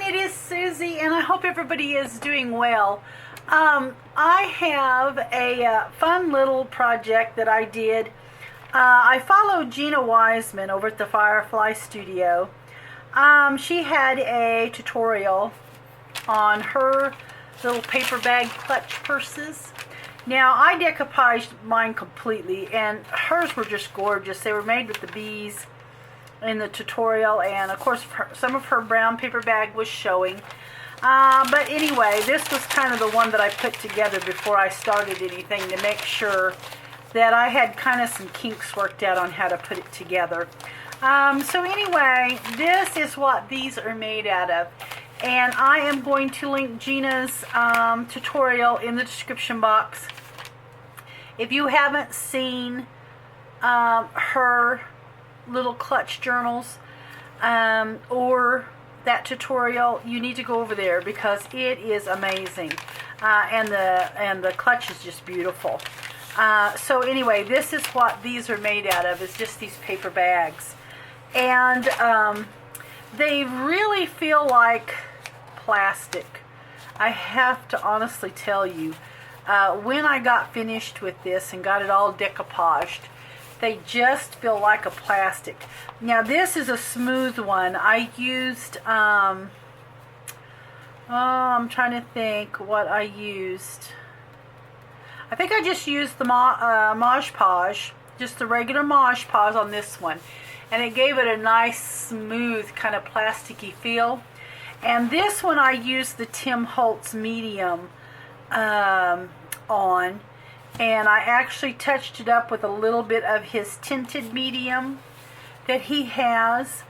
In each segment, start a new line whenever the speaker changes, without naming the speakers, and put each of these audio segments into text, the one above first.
it is Susie, and I hope everybody is doing well. I have a fun little project that I did. I followed Gina Wiseman over at the Firefly Studio. She had a tutorial on her little paper bag clutch purses. Now, I decoupaged mine completely, and hers were just gorgeous. They were made with the bees in the tutorial, and of course some of her brown paper bag was showing. But anyway, this was kind of the one that I put together before I started anything to make sure that I had kind of some kinks worked out on how to put it together. So anyway, this is what these are made out of. And I am going to link Gina's tutorial in the description box. If you haven't seen her little clutch journals or that tutorial, you need to go over there because it is amazing. And the clutch is just beautiful. So anyway, this is what these are made out of, is just these paper bags. And they really feel like plastic. I have to honestly tell you, when I got finished with this and got it all decoupaged, they just feel like a plastic. Now this is a smooth one. I used, I'm trying to think what I used. I think I just used the Mod Podge, just the regular Mod Podge on this one. And it gave it a nice, smooth, kind of plasticky feel. And this one I used the Tim Holtz medium on. And I actually touched it up with a little bit of his tinted medium that he has.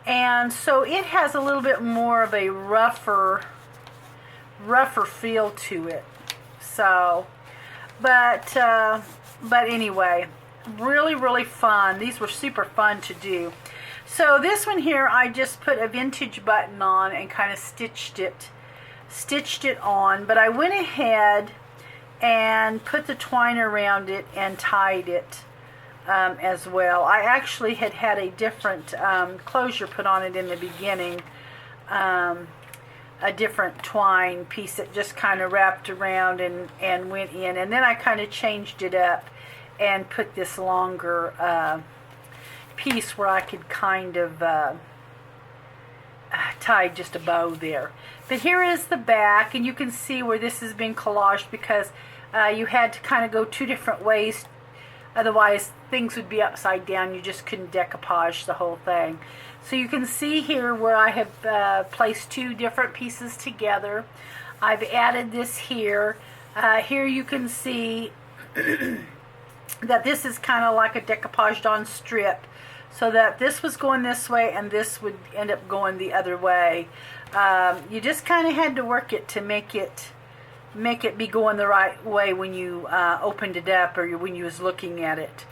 And so it has a little bit more of a rougher feel to it. So, but anyway, really fun. These were super fun to do. So this one here, I just put a vintage button on and kind of stitched it on. But I went ahead and put the twine around it and tied it as well. I actually had a different closure put on it in the beginning, a different twine piece that just kind of wrapped around and went in, and then I kind of changed it up and put this longer piece where I could kind of tie just a bow there. But here is the back, and you can see where this has been collaged because you had to kind of go two different ways, otherwise things would be upside down. You just couldn't decoupage the whole thing. So you can see here where I have placed two different pieces together. I've added this here. Here you can see that this is kind of like a decoupaged on strip, so that this was going this way and this would end up going the other way. You just kind of had to work it to make it be going the right way when you opened it up or when you was looking at it.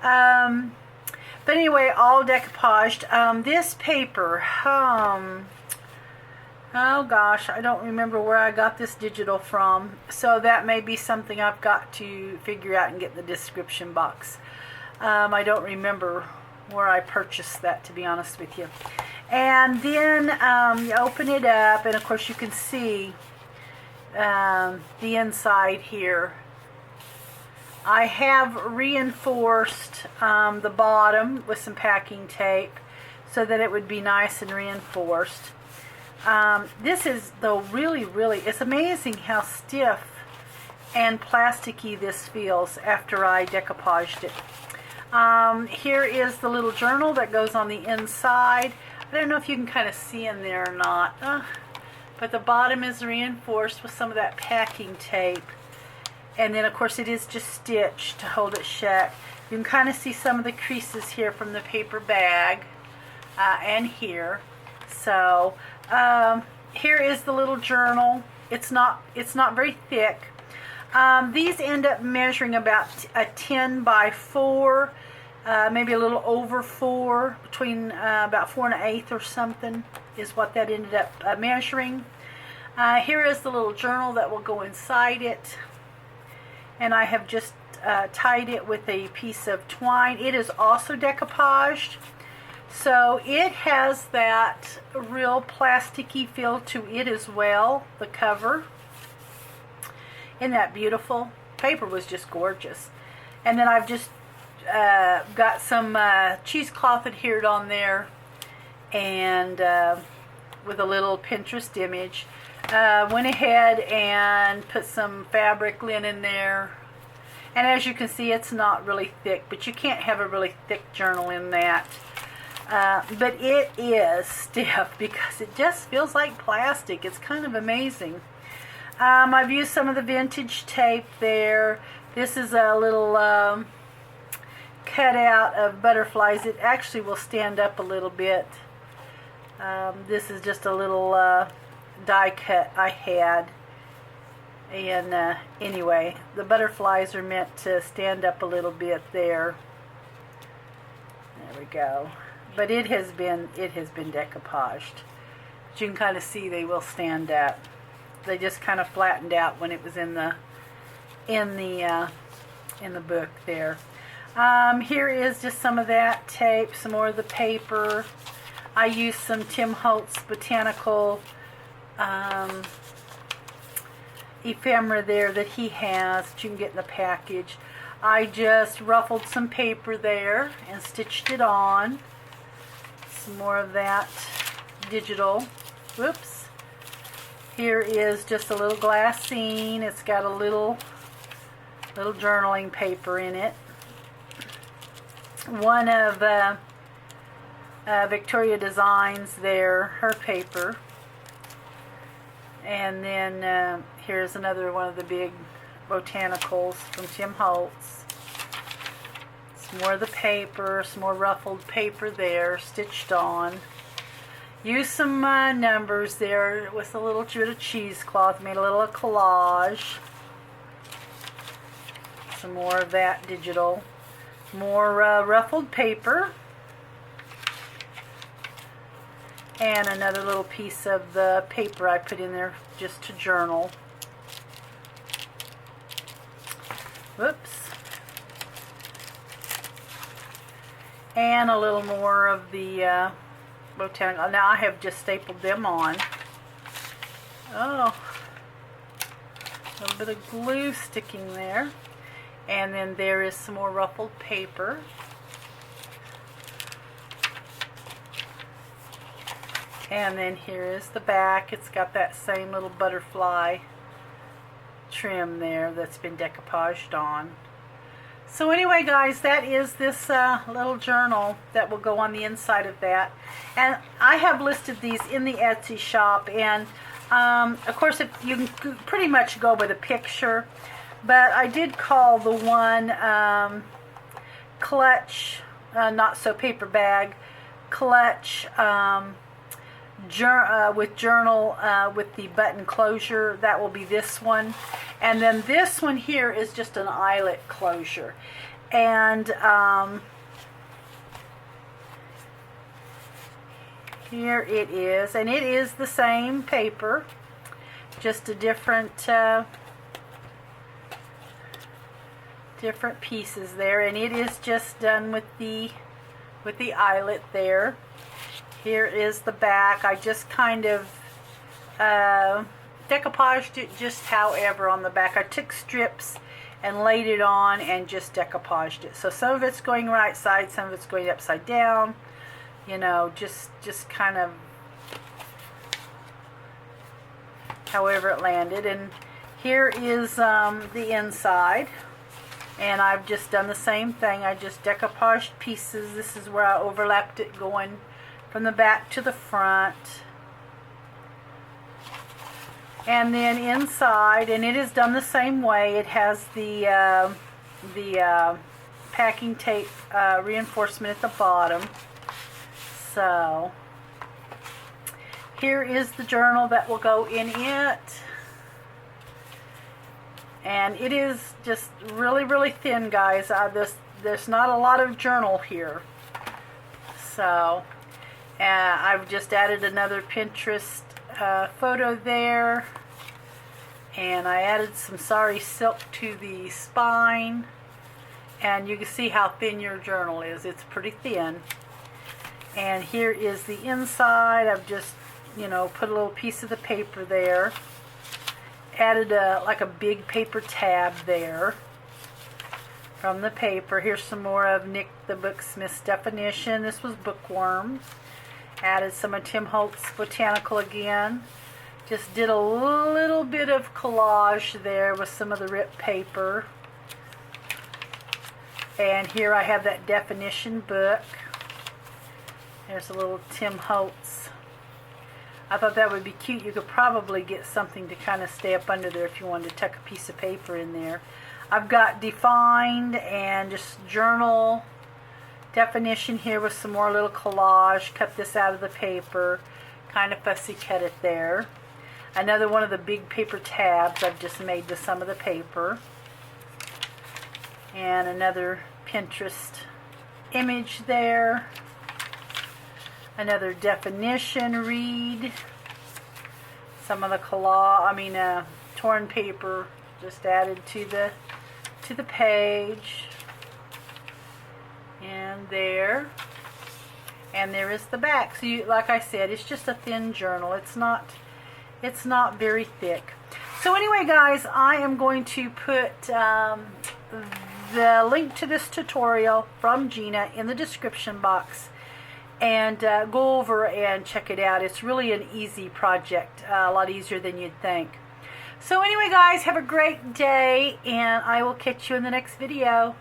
But anyway, all decoupaged. This paper, oh gosh, I don't remember where I got this digital from, so that may be something I've got to figure out and get in the description box. I don't remember where I purchased that, to be honest with you. And then you open it up, and of course you can see the inside here. I have reinforced the bottom with some packing tape so that it would be nice and reinforced. This is, though, really, it's amazing how stiff and plasticky this feels after I decoupaged it. Here is the little journal that goes on the inside. I don't know if you can kind of see in there or not, but the bottom is reinforced with some of that packing tape. And then, of course, it is just stitched to hold it shut. You can kind of see some of the creases here from the paper bag and here. So here is the little journal. It's not very thick. These end up measuring about a 10 by 4, maybe a little over 4, between about 4 1/8 or something is what that ended up measuring. Here is the little journal that will go inside it. And I have just tied it with a piece of twine. It is also decoupaged. So it has that real plasticky feel to it as well, the cover. Isn't that beautiful? Paper was just gorgeous. And then I've just got some cheesecloth adhered on there, and with a little Pinterest image. Went ahead and put some fabric linen there. And as you can see, it's not really thick, but you can't have a really thick journal in that. But it is stiff because it just feels like plastic. It's kind of amazing. I've used some of the vintage tape there. This is a little cutout of butterflies. It actually will stand up a little bit. This is just a little die cut I had. And anyway, the butterflies are meant to stand up a little bit there. There we go. But it has been decoupaged. But you can kind of see they will stand up. They just kind of flattened out when it was in the book there. Here is just some of that tape, some more of the paper. I used some Tim Holtz Botanical ephemera there that he has that you can get in the package. I just ruffled some paper there and stitched it on. Some more of that digital. Whoops. Here is just a little glassine. It's got a little journaling paper in it. One of Victoria Designs there, her paper. And then here's another one of the big botanicals from Tim Holtz. Some more of the paper, some more ruffled paper there, stitched on. Use some numbers there with a little bit of cheesecloth, made a little collage. Some more of that digital. More ruffled paper. And another little piece of the paper I put in there just to journal. Whoops. And a little more of the botanical. Now I have just stapled them on. Oh, a little bit of glue sticking there. And then there is some more ruffled paper. And then here is the back. It's got that same little butterfly trim there that's been decoupaged on. So anyway, guys, that is this little journal that will go on the inside of that. And I have listed these in the Etsy shop. And, of course, if you can pretty much go by the picture. But I did call the one clutch, not so paper bag, clutch with journal with the button closure. That will be this one. And then this one here is just an eyelet closure. And here it is. And it is the same paper, just a different pieces there. And it is just done with the eyelet there. Here is the back. I just kind of decoupaged it just however on the back. I took strips and laid it on and just decoupaged it. So some of it's going right side, some of it's going upside down. You know, just kind of however it landed. And here is the inside. And I've just done the same thing. I just decoupaged pieces. This is where I overlapped it going from the back to the front. And then inside, and it is done the same way. It has the packing tape reinforcement at the bottom. So here is the journal that will go in it. And it is just really, really thin, guys. There's not a lot of journal here. So I've just added another Pinterest photo there. And I added some sari silk to the spine. And you can see how thin your journal is. It's pretty thin. And here is the inside. I've just, put a little piece of the paper there. Added like a big paper tab there from the paper. Here's some more of Nick the Booksmith's definition. This was bookworm. Added some of Tim Holt's botanical again. Just did a little bit of collage there with some of the ripped paper. And here I have that definition book. There's a little Tim Holtz. I thought that would be cute. You could probably get something to kind of stay up under there if you wanted to tuck a piece of paper in there. I've got defined and just journal definition here with some more little collage. Cut this out of the paper. Kind of fussy cut it there. Another one of the big paper tabs I've just made with some of the paper. And another Pinterest image there. Another definition read. Some of the torn paper just added to the page. And there. And there is the back. So like I said, it's just a thin journal. It's not very thick. So anyway, guys, I am going to put the link to this tutorial from Gina in the description box, and go over and check it out. It's really an easy project, a lot easier than you'd think. So anyway, guys, have a great day, and I will catch you in the next video.